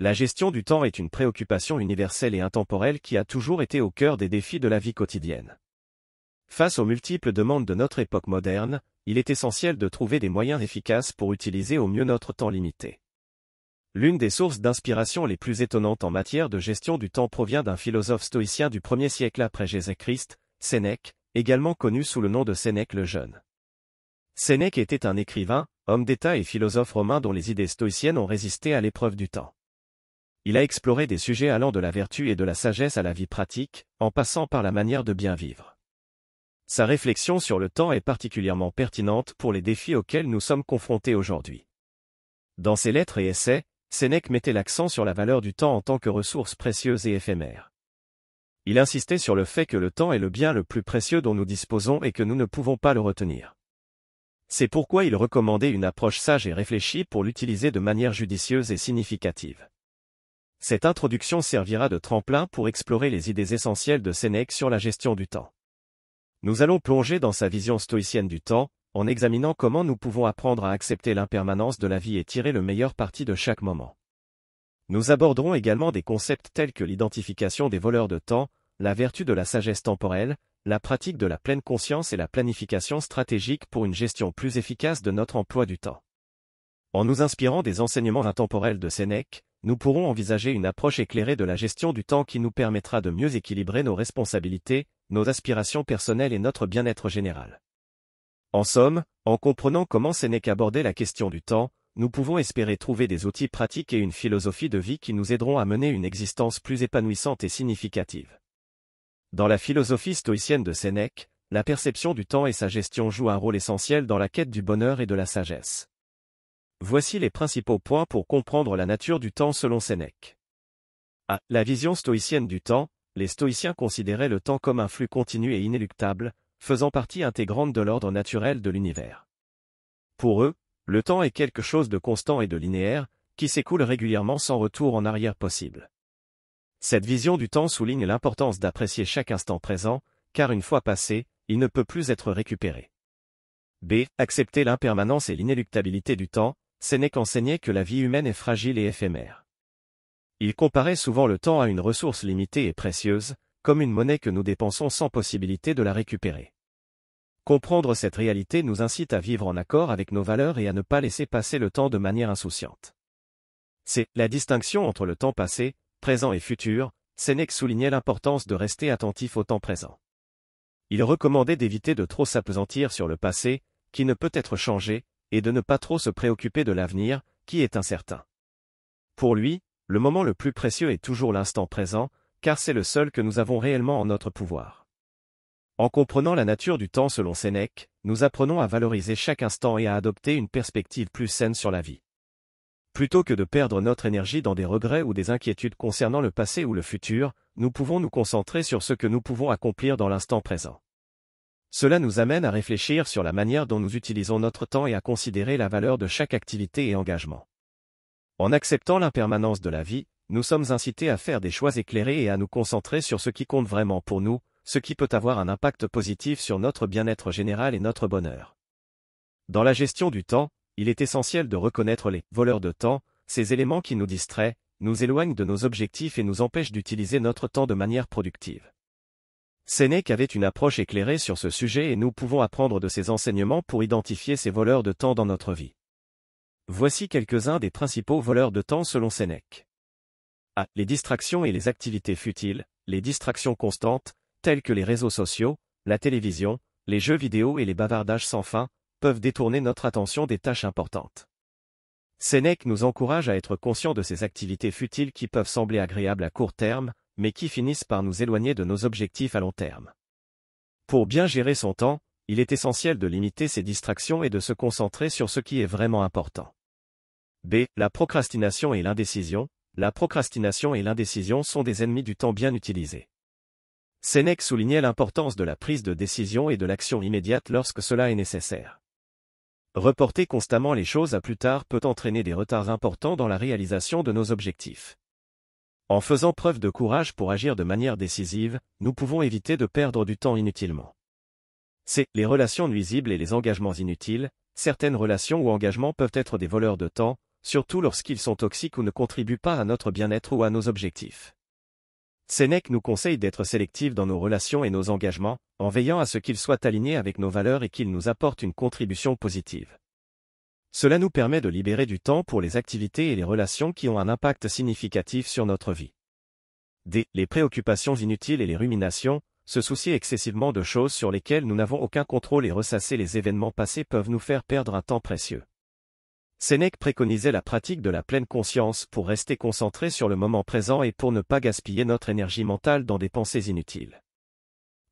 La gestion du temps est une préoccupation universelle et intemporelle qui a toujours été au cœur des défis de la vie quotidienne. Face aux multiples demandes de notre époque moderne, il est essentiel de trouver des moyens efficaces pour utiliser au mieux notre temps limité. L'une des sources d'inspiration les plus étonnantes en matière de gestion du temps provient d'un philosophe stoïcien du 1er siècle après Jésus-Christ, Sénèque, également connu sous le nom de Sénèque le Jeune. Sénèque était un écrivain, homme d'État et philosophe romain dont les idées stoïciennes ont résisté à l'épreuve du temps. Il a exploré des sujets allant de la vertu et de la sagesse à la vie pratique, en passant par la manière de bien vivre. Sa réflexion sur le temps est particulièrement pertinente pour les défis auxquels nous sommes confrontés aujourd'hui. Dans ses lettres et essais, Sénèque mettait l'accent sur la valeur du temps en tant que ressource précieuse et éphémère. Il insistait sur le fait que le temps est le bien le plus précieux dont nous disposons et que nous ne pouvons pas le retenir. C'est pourquoi il recommandait une approche sage et réfléchie pour l'utiliser de manière judicieuse et significative. Cette introduction servira de tremplin pour explorer les idées essentielles de Sénèque sur la gestion du temps. Nous allons plonger dans sa vision stoïcienne du temps, en examinant comment nous pouvons apprendre à accepter l'impermanence de la vie et tirer le meilleur parti de chaque moment. Nous aborderons également des concepts tels que l'identification des voleurs de temps, la vertu de la sagesse temporelle, la pratique de la pleine conscience et la planification stratégique pour une gestion plus efficace de notre emploi du temps. En nous inspirant des enseignements intemporels de Sénèque, nous pourrons envisager une approche éclairée de la gestion du temps qui nous permettra de mieux équilibrer nos responsabilités, nos aspirations personnelles et notre bien-être général. En somme, en comprenant comment Sénèque abordait la question du temps, nous pouvons espérer trouver des outils pratiques et une philosophie de vie qui nous aideront à mener une existence plus épanouissante et significative. Dans la philosophie stoïcienne de Sénèque, la perception du temps et sa gestion jouent un rôle essentiel dans la quête du bonheur et de la sagesse. Voici les principaux points pour comprendre la nature du temps selon Sénèque. A. La vision stoïcienne du temps. Les stoïciens considéraient le temps comme un flux continu et inéluctable, faisant partie intégrante de l'ordre naturel de l'univers. Pour eux, le temps est quelque chose de constant et de linéaire, qui s'écoule régulièrement sans retour en arrière possible. Cette vision du temps souligne l'importance d'apprécier chaque instant présent, car une fois passé, il ne peut plus être récupéré. B. Accepter l'impermanence et l'inéluctabilité du temps. Sénèque enseignait que la vie humaine est fragile et éphémère. Il comparait souvent le temps à une ressource limitée et précieuse, comme une monnaie que nous dépensons sans possibilité de la récupérer. Comprendre cette réalité nous incite à vivre en accord avec nos valeurs et à ne pas laisser passer le temps de manière insouciante. C'est la distinction entre le temps passé, présent et futur. Sénèque soulignait l'importance de rester attentif au temps présent. Il recommandait d'éviter de trop s'appesantir sur le passé, qui ne peut être changé, et de ne pas trop se préoccuper de l'avenir, qui est incertain. Pour lui, le moment le plus précieux est toujours l'instant présent, car c'est le seul que nous avons réellement en notre pouvoir. En comprenant la nature du temps selon Sénèque, nous apprenons à valoriser chaque instant et à adopter une perspective plus saine sur la vie. Plutôt que de perdre notre énergie dans des regrets ou des inquiétudes concernant le passé ou le futur, nous pouvons nous concentrer sur ce que nous pouvons accomplir dans l'instant présent. Cela nous amène à réfléchir sur la manière dont nous utilisons notre temps et à considérer la valeur de chaque activité et engagement. En acceptant l'impermanence de la vie, nous sommes incités à faire des choix éclairés et à nous concentrer sur ce qui compte vraiment pour nous, ce qui peut avoir un impact positif sur notre bien-être général et notre bonheur. Dans la gestion du temps, il est essentiel de reconnaître les voleurs de temps, ces éléments qui nous distraient, nous éloignent de nos objectifs et nous empêchent d'utiliser notre temps de manière productive. Sénèque avait une approche éclairée sur ce sujet et nous pouvons apprendre de ses enseignements pour identifier ces voleurs de temps dans notre vie. Voici quelques-uns des principaux voleurs de temps selon Sénèque. A. Les distractions et les activités futiles. Les distractions constantes, telles que les réseaux sociaux, la télévision, les jeux vidéo et les bavardages sans fin, peuvent détourner notre attention des tâches importantes. Sénèque nous encourage à être conscients de ces activités futiles qui peuvent sembler agréables à court terme, mais qui finissent par nous éloigner de nos objectifs à long terme. Pour bien gérer son temps, il est essentiel de limiter ces distractions et de se concentrer sur ce qui est vraiment important. B. La procrastination et l'indécision. La procrastination et l'indécision sont des ennemis du temps bien utilisé. Sénèque soulignait l'importance de la prise de décision et de l'action immédiate lorsque cela est nécessaire. Reporter constamment les choses à plus tard peut entraîner des retards importants dans la réalisation de nos objectifs. En faisant preuve de courage pour agir de manière décisive, nous pouvons éviter de perdre du temps inutilement. C'est les relations nuisibles et les engagements inutiles. Certaines relations ou engagements peuvent être des voleurs de temps, surtout lorsqu'ils sont toxiques ou ne contribuent pas à notre bien-être ou à nos objectifs. Sénèque nous conseille d'être sélectifs dans nos relations et nos engagements, en veillant à ce qu'ils soient alignés avec nos valeurs et qu'ils nous apportent une contribution positive. Cela nous permet de libérer du temps pour les activités et les relations qui ont un impact significatif sur notre vie. D. Les préoccupations inutiles et les ruminations, se soucier excessivement de choses sur lesquelles nous n'avons aucun contrôle et ressasser les événements passés peuvent nous faire perdre un temps précieux. Sénèque préconisait la pratique de la pleine conscience pour rester concentré sur le moment présent et pour ne pas gaspiller notre énergie mentale dans des pensées inutiles.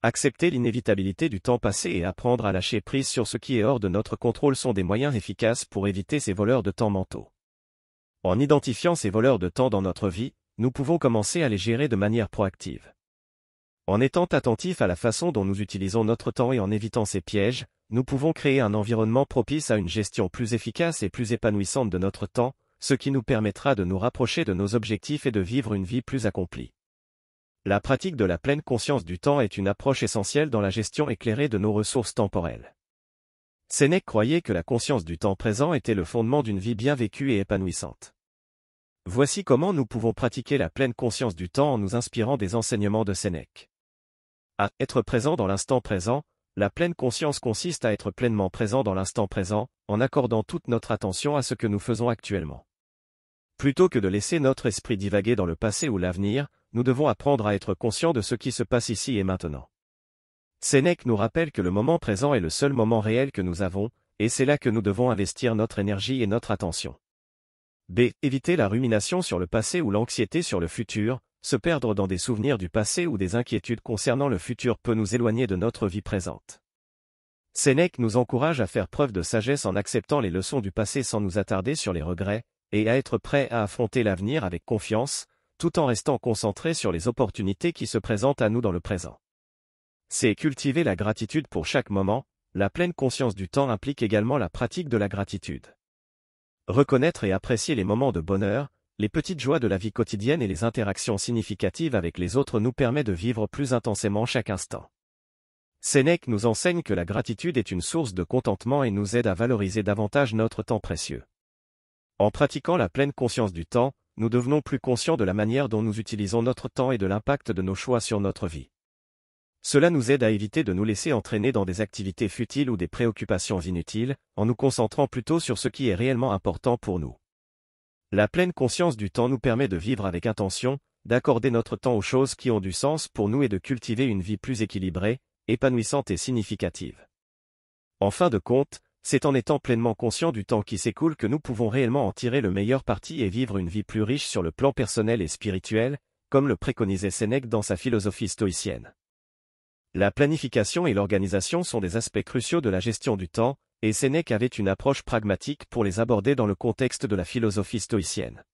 Accepter l'inévitabilité du temps passé et apprendre à lâcher prise sur ce qui est hors de notre contrôle sont des moyens efficaces pour éviter ces voleurs de temps mentaux. En identifiant ces voleurs de temps dans notre vie, nous pouvons commencer à les gérer de manière proactive. En étant attentifs à la façon dont nous utilisons notre temps et en évitant ces pièges, nous pouvons créer un environnement propice à une gestion plus efficace et plus épanouissante de notre temps, ce qui nous permettra de nous rapprocher de nos objectifs et de vivre une vie plus accomplie. La pratique de la pleine conscience du temps est une approche essentielle dans la gestion éclairée de nos ressources temporelles. Sénèque croyait que la conscience du temps présent était le fondement d'une vie bien vécue et épanouissante. Voici comment nous pouvons pratiquer la pleine conscience du temps en nous inspirant des enseignements de Sénèque. À être présent dans l'instant présent, la pleine conscience consiste à être pleinement présent dans l'instant présent, en accordant toute notre attention à ce que nous faisons actuellement. Plutôt que de laisser notre esprit divaguer dans le passé ou l'avenir, nous devons apprendre à être conscients de ce qui se passe ici et maintenant. Sénèque nous rappelle que le moment présent est le seul moment réel que nous avons, et c'est là que nous devons investir notre énergie et notre attention. B. Éviter la rumination sur le passé ou l'anxiété sur le futur. Se perdre dans des souvenirs du passé ou des inquiétudes concernant le futur peut nous éloigner de notre vie présente. Sénèque nous encourage à faire preuve de sagesse en acceptant les leçons du passé sans nous attarder sur les regrets, et à être prêt à affronter l'avenir avec confiance, tout en restant concentré sur les opportunités qui se présentent à nous dans le présent. C'est cultiver la gratitude pour chaque moment. La pleine conscience du temps implique également la pratique de la gratitude. Reconnaître et apprécier les moments de bonheur, les petites joies de la vie quotidienne et les interactions significatives avec les autres nous permettent de vivre plus intensément chaque instant. Sénèque nous enseigne que la gratitude est une source de contentement et nous aide à valoriser davantage notre temps précieux. En pratiquant la pleine conscience du temps, nous devenons plus conscients de la manière dont nous utilisons notre temps et de l'impact de nos choix sur notre vie. Cela nous aide à éviter de nous laisser entraîner dans des activités futiles ou des préoccupations inutiles, en nous concentrant plutôt sur ce qui est réellement important pour nous. La pleine conscience du temps nous permet de vivre avec intention, d'accorder notre temps aux choses qui ont du sens pour nous et de cultiver une vie plus équilibrée, épanouissante et significative. En fin de compte, c'est en étant pleinement conscient du temps qui s'écoule que nous pouvons réellement en tirer le meilleur parti et vivre une vie plus riche sur le plan personnel et spirituel, comme le préconisait Sénèque dans sa philosophie stoïcienne. La planification et l'organisation sont des aspects cruciaux de la gestion du temps, et Sénèque avait une approche pragmatique pour les aborder dans le contexte de la philosophie stoïcienne.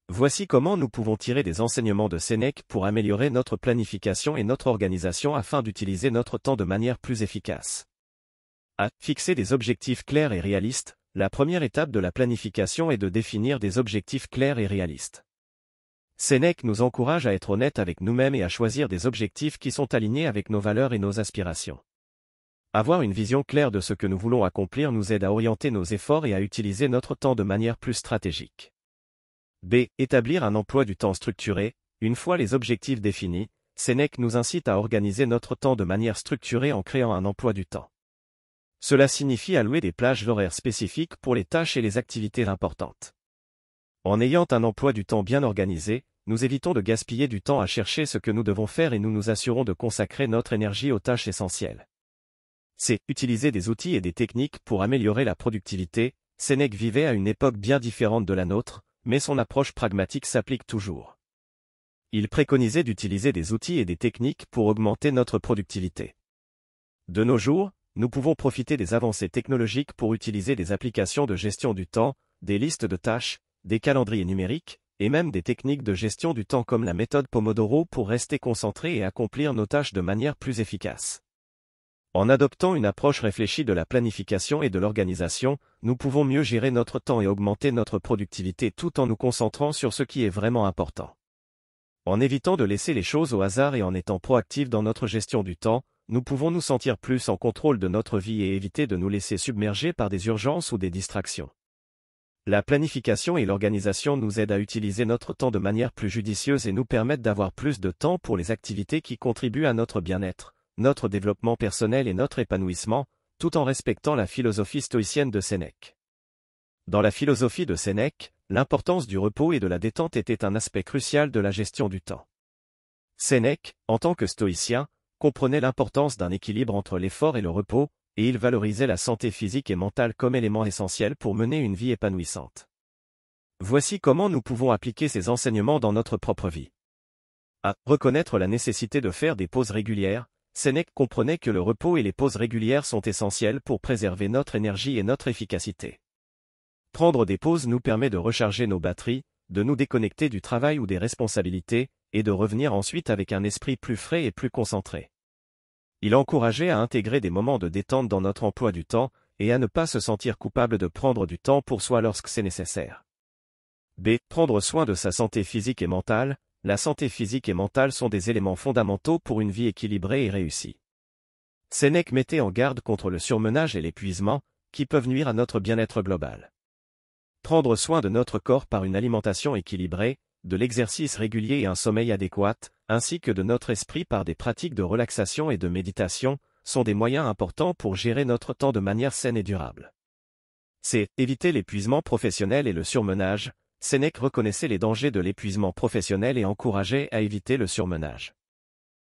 Voici comment nous pouvons tirer des enseignements de Sénèque pour améliorer notre planification et notre organisation afin d'utiliser notre temps de manière plus efficace. A. Fixer des objectifs clairs et réalistes. La première étape de la planification est de définir des objectifs clairs et réalistes. Sénèque nous encourage à être honnêtes avec nous-mêmes et à choisir des objectifs qui sont alignés avec nos valeurs et nos aspirations. Avoir une vision claire de ce que nous voulons accomplir nous aide à orienter nos efforts et à utiliser notre temps de manière plus stratégique. B. Établir un emploi du temps structuré. Une fois les objectifs définis, Sénèque nous incite à organiser notre temps de manière structurée en créant un emploi du temps. Cela signifie allouer des plages horaires spécifiques pour les tâches et les activités importantes. En ayant un emploi du temps bien organisé, nous évitons de gaspiller du temps à chercher ce que nous devons faire et nous nous assurons de consacrer notre énergie aux tâches essentielles. C. Utiliser des outils et des techniques pour améliorer la productivité. Sénèque vivait à une époque bien différente de la nôtre, mais son approche pragmatique s'applique toujours. Il préconisait d'utiliser des outils et des techniques pour augmenter notre productivité. De nos jours, nous pouvons profiter des avancées technologiques pour utiliser des applications de gestion du temps, des listes de tâches, des calendriers numériques, et même des techniques de gestion du temps comme la méthode Pomodoro pour rester concentré et accomplir nos tâches de manière plus efficace. En adoptant une approche réfléchie de la planification et de l'organisation, nous pouvons mieux gérer notre temps et augmenter notre productivité tout en nous concentrant sur ce qui est vraiment important. En évitant de laisser les choses au hasard et en étant proactifs dans notre gestion du temps, nous pouvons nous sentir plus en contrôle de notre vie et éviter de nous laisser submerger par des urgences ou des distractions. La planification et l'organisation nous aident à utiliser notre temps de manière plus judicieuse et nous permettent d'avoir plus de temps pour les activités qui contribuent à notre bien-être, notre développement personnel et notre épanouissement, tout en respectant la philosophie stoïcienne de Sénèque. Dans la philosophie de Sénèque, l'importance du repos et de la détente était un aspect crucial de la gestion du temps. Sénèque, en tant que stoïcien, comprenait l'importance d'un équilibre entre l'effort et le repos, et il valorisait la santé physique et mentale comme élément essentiel pour mener une vie épanouissante. Voici comment nous pouvons appliquer ces enseignements dans notre propre vie. À reconnaître la nécessité de faire des pauses régulières, Sénèque comprenait que le repos et les pauses régulières sont essentiels pour préserver notre énergie et notre efficacité. Prendre des pauses nous permet de recharger nos batteries, de nous déconnecter du travail ou des responsabilités, et de revenir ensuite avec un esprit plus frais et plus concentré. Il encourageait à intégrer des moments de détente dans notre emploi du temps, et à ne pas se sentir coupable de prendre du temps pour soi lorsque c'est nécessaire. B. Prendre soin de sa santé physique et mentale. La santé physique et mentale sont des éléments fondamentaux pour une vie équilibrée et réussie. Sénèque mettait en garde contre le surmenage et l'épuisement, qui peuvent nuire à notre bien-être global. Prendre soin de notre corps par une alimentation équilibrée, de l'exercice régulier et un sommeil adéquat, ainsi que de notre esprit par des pratiques de relaxation et de méditation, sont des moyens importants pour gérer notre temps de manière saine et durable. C'est éviter l'épuisement professionnel et le surmenage. Sénèque reconnaissait les dangers de l'épuisement professionnel et encourageait à éviter le surmenage.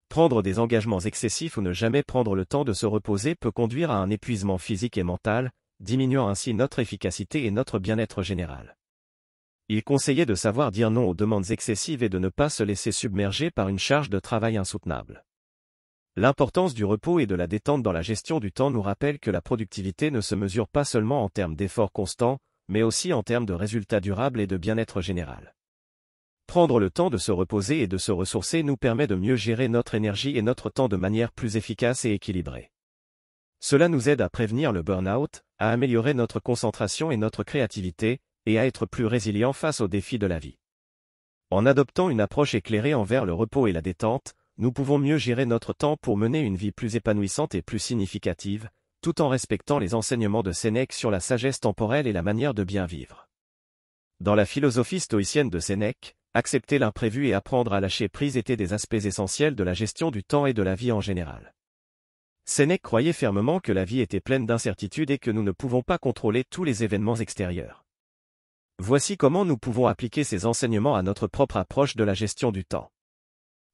Prendre des engagements excessifs ou ne jamais prendre le temps de se reposer peut conduire à un épuisement physique et mental, diminuant ainsi notre efficacité et notre bien-être général. Il conseillait de savoir dire non aux demandes excessives et de ne pas se laisser submerger par une charge de travail insoutenable. L'importance du repos et de la détente dans la gestion du temps nous rappelle que la productivité ne se mesure pas seulement en termes d'efforts constants, mais aussi en termes de résultats durables et de bien-être général. Prendre le temps de se reposer et de se ressourcer nous permet de mieux gérer notre énergie et notre temps de manière plus efficace et équilibrée. Cela nous aide à prévenir le burn-out, à améliorer notre concentration et notre créativité, et à être plus résilients face aux défis de la vie. En adoptant une approche éclairée envers le repos et la détente, nous pouvons mieux gérer notre temps pour mener une vie plus épanouissante et plus significative, tout en respectant les enseignements de Sénèque sur la sagesse temporelle et la manière de bien vivre. Dans la philosophie stoïcienne de Sénèque, accepter l'imprévu et apprendre à lâcher prise étaient des aspects essentiels de la gestion du temps et de la vie en général. Sénèque croyait fermement que la vie était pleine d'incertitudes et que nous ne pouvons pas contrôler tous les événements extérieurs. Voici comment nous pouvons appliquer ces enseignements à notre propre approche de la gestion du temps.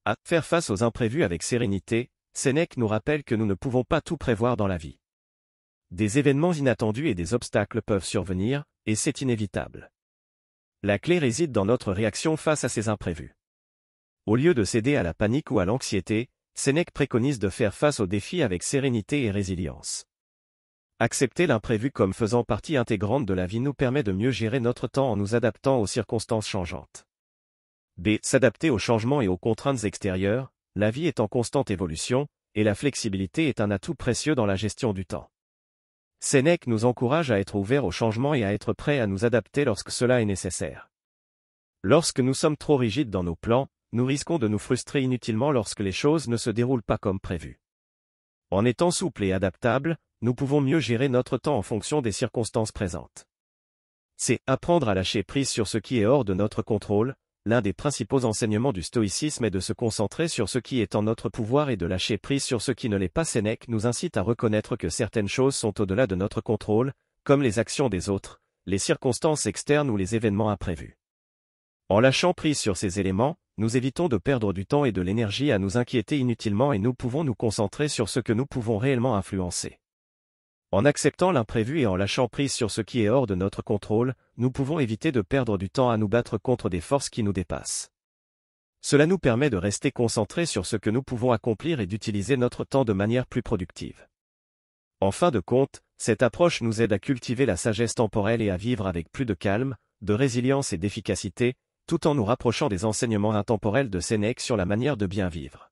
À faire face aux imprévus avec sérénité, Sénèque nous rappelle que nous ne pouvons pas tout prévoir dans la vie. Des événements inattendus et des obstacles peuvent survenir, et c'est inévitable. La clé réside dans notre réaction face à ces imprévus. Au lieu de céder à la panique ou à l'anxiété, Sénèque préconise de faire face aux défis avec sérénité et résilience. Accepter l'imprévu comme faisant partie intégrante de la vie nous permet de mieux gérer notre temps en nous adaptant aux circonstances changeantes. B. S'adapter aux changements et aux contraintes extérieures. La vie est en constante évolution, et la flexibilité est un atout précieux dans la gestion du temps. Sénèque nous encourage à être ouverts aux changements et à être prêts à nous adapter lorsque cela est nécessaire. Lorsque nous sommes trop rigides dans nos plans, nous risquons de nous frustrer inutilement lorsque les choses ne se déroulent pas comme prévu. En étant souples et adaptables, nous pouvons mieux gérer notre temps en fonction des circonstances présentes. C'est apprendre à lâcher prise sur ce qui est hors de notre contrôle. L'un des principaux enseignements du stoïcisme est de se concentrer sur ce qui est en notre pouvoir et de lâcher prise sur ce qui ne l'est pas. Sénèque nous incite à reconnaître que certaines choses sont au-delà de notre contrôle, comme les actions des autres, les circonstances externes ou les événements imprévus. En lâchant prise sur ces éléments, nous évitons de perdre du temps et de l'énergie à nous inquiéter inutilement et nous pouvons nous concentrer sur ce que nous pouvons réellement influencer. En acceptant l'imprévu et en lâchant prise sur ce qui est hors de notre contrôle, nous pouvons éviter de perdre du temps à nous battre contre des forces qui nous dépassent. Cela nous permet de rester concentrés sur ce que nous pouvons accomplir et d'utiliser notre temps de manière plus productive. En fin de compte, cette approche nous aide à cultiver la sagesse temporelle et à vivre avec plus de calme, de résilience et d'efficacité, tout en nous rapprochant des enseignements intemporels de Sénèque sur la manière de bien vivre.